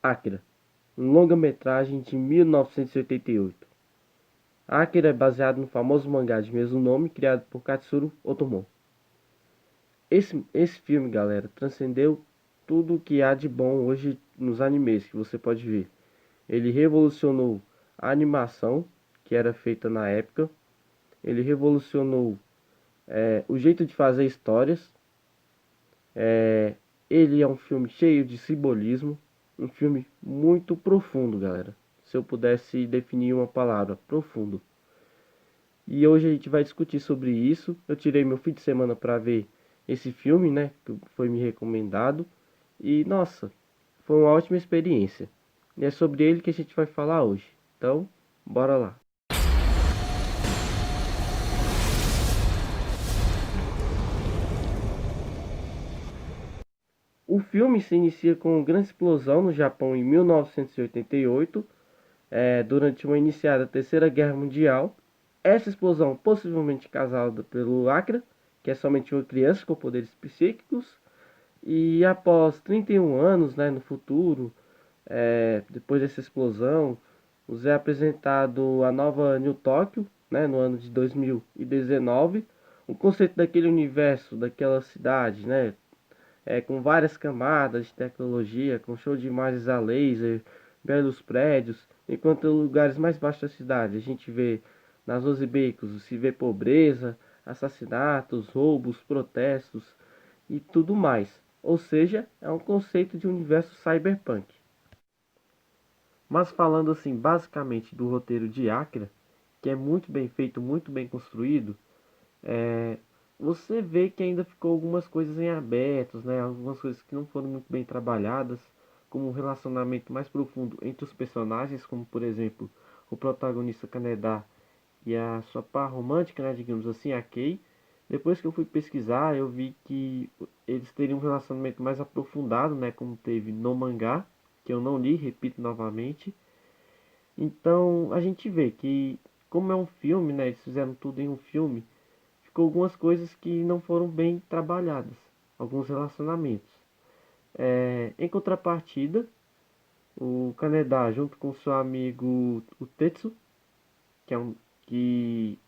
Akira, um longa-metragem de 1988. Akira é baseado no famoso mangá de mesmo nome, criado por Katsuro Otomo. Esse filme, galera, transcendeu tudo o que há de bom hoje nos animes que você pode ver. Ele revolucionou a animação que era feita na época. Ele revolucionou o jeito de fazer histórias. É, ele é um filme cheio de simbolismo, um filme muito profundo, galera. Se eu pudesse definir uma palavra, profundo. E hoje a gente vai discutir sobre isso. Eu tirei meu fim de semana para ver esse filme, né, que foi me recomendado. E nossa, foi uma ótima experiência. E é sobre ele que a gente vai falar hoje. Então, bora lá. O filme se inicia com uma grande explosão no Japão em 1988, durante uma iniciada Terceira Guerra Mundial. Essa explosão, possivelmente causada pelo Akira, que é somente uma criança com poderes psíquicos, e após 31 anos, né, no futuro, depois dessa explosão, nos é apresentado a nova New Tóquio, né, no ano de 2019, o conceito daquele universo, daquela cidade, né, com várias camadas de tecnologia, com show de imagens a laser, belos prédios, enquanto em lugares mais baixos da cidade a gente vê nas 11 becos, se vê pobreza, assassinatos, roubos, protestos e tudo mais. Ou seja, é um conceito de universo cyberpunk. Mas falando assim, basicamente do roteiro de Akira, que é muito bem feito, muito bem construído, é, você vê que ainda ficou algumas coisas em abertos, né? Algumas coisas que não foram muito bem trabalhadas, como um relacionamento mais profundo entre os personagens, como por exemplo o protagonista Kaneda e a sua par romântica, né, digamos assim, a Kei. Depois que eu fui pesquisar, eu vi que eles teriam um relacionamento mais aprofundado, né, como teve no mangá, que eu não li, repito novamente. Então a gente vê que, como é um filme, né, eles fizeram tudo em um filme, ficou algumas coisas que não foram bem trabalhadas, alguns relacionamentos. Em contrapartida, o Kaneda, junto com seu amigo o Tetsu, que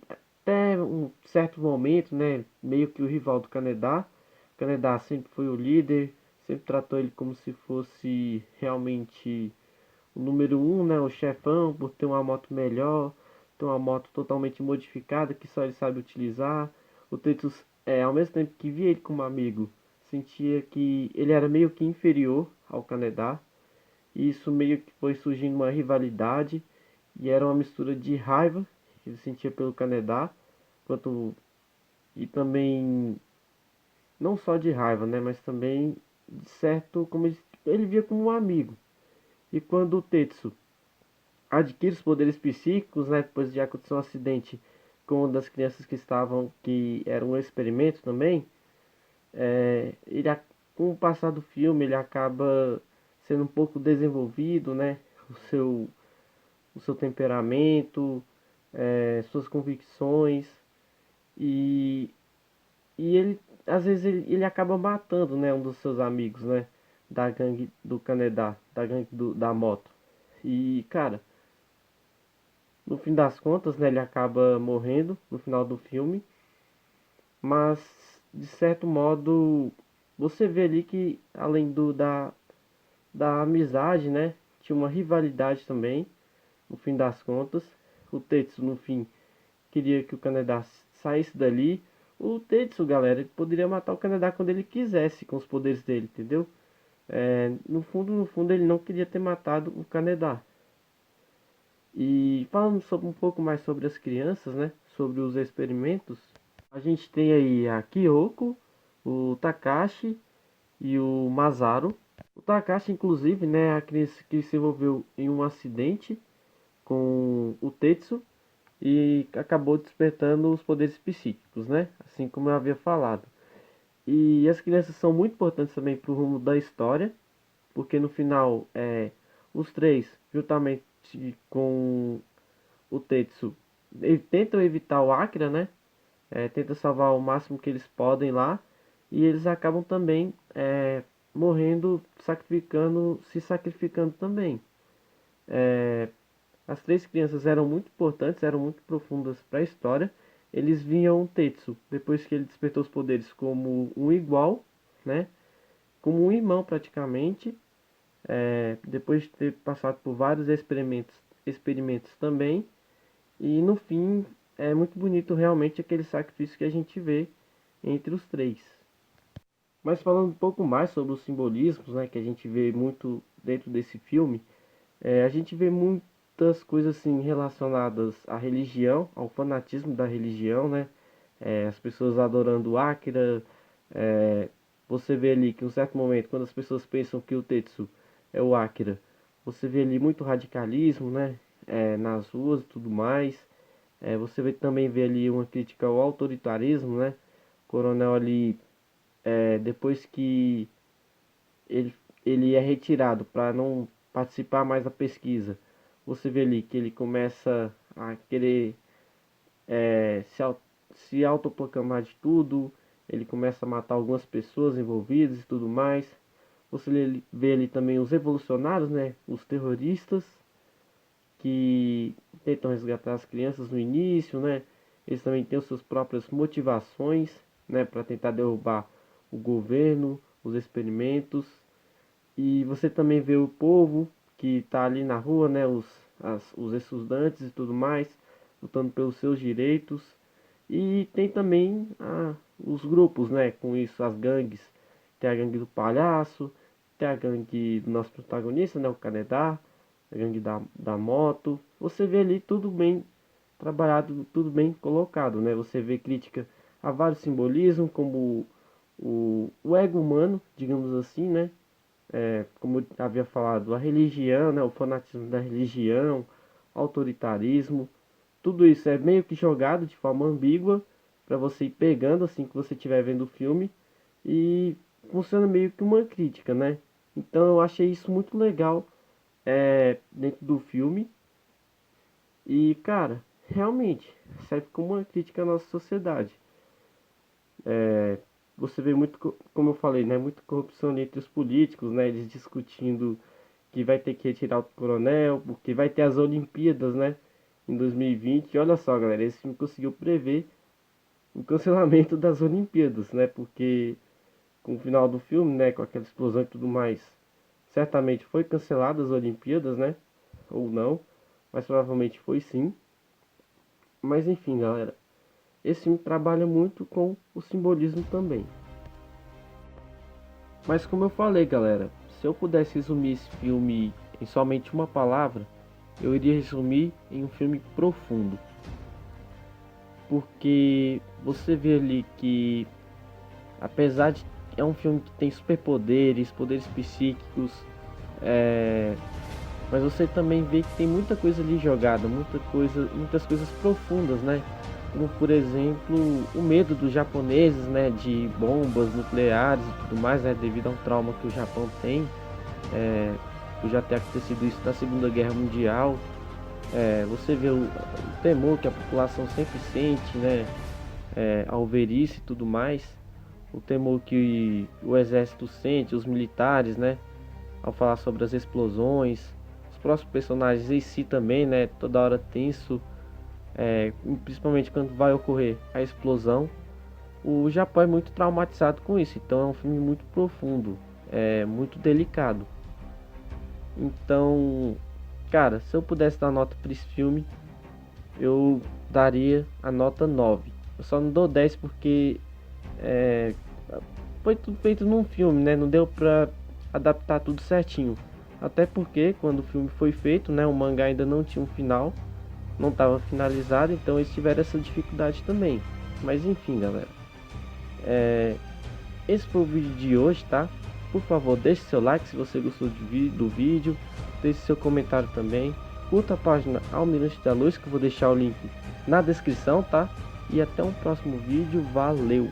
até um certo momento, né, meio que o rival do Kaneda. O Kaneda sempre foi o líder, sempre tratou ele como se fosse realmente o número um, né, o chefão, por ter uma moto melhor, ter uma moto totalmente modificada que só ele sabe utilizar. O Tetsu, ao mesmo tempo que via ele como amigo, sentia que ele era meio que inferior ao Kaneda. E isso meio que foi surgindo uma rivalidade e era uma mistura de raiva que ele sentia pelo Kaneda, quanto e também não só de raiva, né, mas também de certo como ele via como um amigo. E quando o Tetsu adquire os poderes psíquicos, né, depois de acontecer um acidente com uma das crianças que era um experimento também, ele com o passar do filme ele acaba sendo um pouco desenvolvido, né, o seu o seu temperamento, suas convicções e ele às vezes ele acaba matando, né, um dos seus amigos, né, da gangue do Canadá, da gangue da moto. E cara, no fim das contas, né, ele acaba morrendo no final do filme, mas de certo modo você vê ali que além da amizade, né, tinha uma rivalidade também, no fim das contas. O Tetsu no fim queria que o Canadá saísse dali. O Tetsu, galera, ele poderia matar o Canadá quando ele quisesse com os poderes dele, entendeu? No fundo, ele não queria ter matado o Canadá. E falando sobre um pouco mais sobre as crianças, né? Sobre os experimentos, a gente tem aí a Kyoko, o Takashi e o Masaru. O Takashi, inclusive, né, é a criança que se envolveu em um acidente com o Tetsu e acabou despertando os poderes psíquicos, né? Assim como eu havia falado. E as crianças são muito importantes também para o rumo da história, porque no final os três, juntamente com o Tetsu, tentam evitar o Akira, né? Tentam salvar o máximo que eles podem lá, e eles acabam também morrendo, se sacrificando também. As três crianças eram muito importantes, eram muito profundas para a história. Eles viam Tetsu, depois que ele despertou os poderes, como um igual, né? Como um irmão praticamente. Depois de ter passado por vários experimentos também. E no fim é muito bonito realmente aquele sacrifício que a gente vê entre os três. Mas falando um pouco mais sobre os simbolismos, né, que a gente vê muito dentro desse filme, a gente vê muitas coisas assim relacionadas à religião, ao fanatismo da religião, né? As pessoas adorando Akira. Você vê ali que em um certo momento, quando as pessoas pensam que o Tetsu é o Akira, você vê ali muito radicalismo, né? Nas ruas e tudo mais. Você também vê ali uma crítica ao autoritarismo, né? O coronel ali, depois que ele, ele é retirado para não participar mais da pesquisa, você vê ali que ele começa a querer é, se, au- se autoproclamar de tudo, ele começa a matar algumas pessoas envolvidas e tudo mais. Você vê ali também os revolucionários, né? Os terroristas que tentam resgatar as crianças no início, né? Eles também têm as suas próprias motivações, né? Para tentar derrubar o governo, os experimentos. E você também vê o povo que está ali na rua, né? Os estudantes e tudo mais, lutando pelos seus direitos. E tem também os grupos, né? Com isso, as gangues. Tem a gangue do palhaço, tem a gangue do nosso protagonista, né? O Kaneda, a gangue da moto. Você vê ali tudo bem trabalhado, tudo bem colocado, né? Você vê crítica a vários simbolismos, como o ego humano, digamos assim, né? Como eu havia falado, a religião, né? O fanatismo da religião, autoritarismo. Tudo isso é meio que jogado de forma ambígua para você ir pegando assim que você estiver vendo o filme e funciona meio que uma crítica, né? Então eu achei isso muito legal dentro do filme e, cara, realmente serve como uma crítica à nossa sociedade. Você vê muito, como eu falei, né? Muita corrupção entre os políticos, né? Eles discutindo que vai ter que retirar o coronel, porque vai ter as Olimpíadas, né? Em 2020. E olha só, galera, esse filme conseguiu prever o cancelamento das Olimpíadas, né? Porque com o final do filme, né? Com aquela explosão e tudo mais, certamente foi cancelado as Olimpíadas, né? Ou não, mas provavelmente foi sim. Mas enfim, galera, esse filme trabalha muito com o simbolismo também. Mas como eu falei, galera, se eu pudesse resumir esse filme em somente uma palavra, eu iria resumir em um filme profundo. Porque você vê ali que, apesar de é um filme que tem superpoderes, poderes psíquicos, mas você também vê que tem muita coisa ali jogada, muitas coisas profundas, né? Como por exemplo o medo dos japoneses, né? De bombas nucleares e tudo mais, né? Devido a um trauma que o Japão tem, por já ter acontecido isso na Segunda Guerra Mundial. Você vê o temor que a população sempre sente, né? Ao ver isso e tudo mais, o temor que o exército sente, os militares, né? Ao falar sobre as explosões, os próprios personagens em si também, né? Toda hora tenso, principalmente quando vai ocorrer a explosão. O Japão é muito traumatizado com isso, então é um filme muito profundo, muito delicado. Então, cara, se eu pudesse dar nota para esse filme, eu daria a nota 9. Eu só não dou 10 porque é, foi tudo feito num filme, né? Não deu pra adaptar tudo certinho. Até porque quando o filme foi feito, né, o mangá ainda não tinha um final, não estava finalizado, então eles tiveram essa dificuldade também. Mas enfim, galera. Esse foi o vídeo de hoje, tá? Por favor, deixe seu like se você gostou do vídeo, deixe seu comentário também. Curta a página Almirante da Luz, que eu vou deixar o link na descrição, tá? E até um próximo vídeo. Valeu!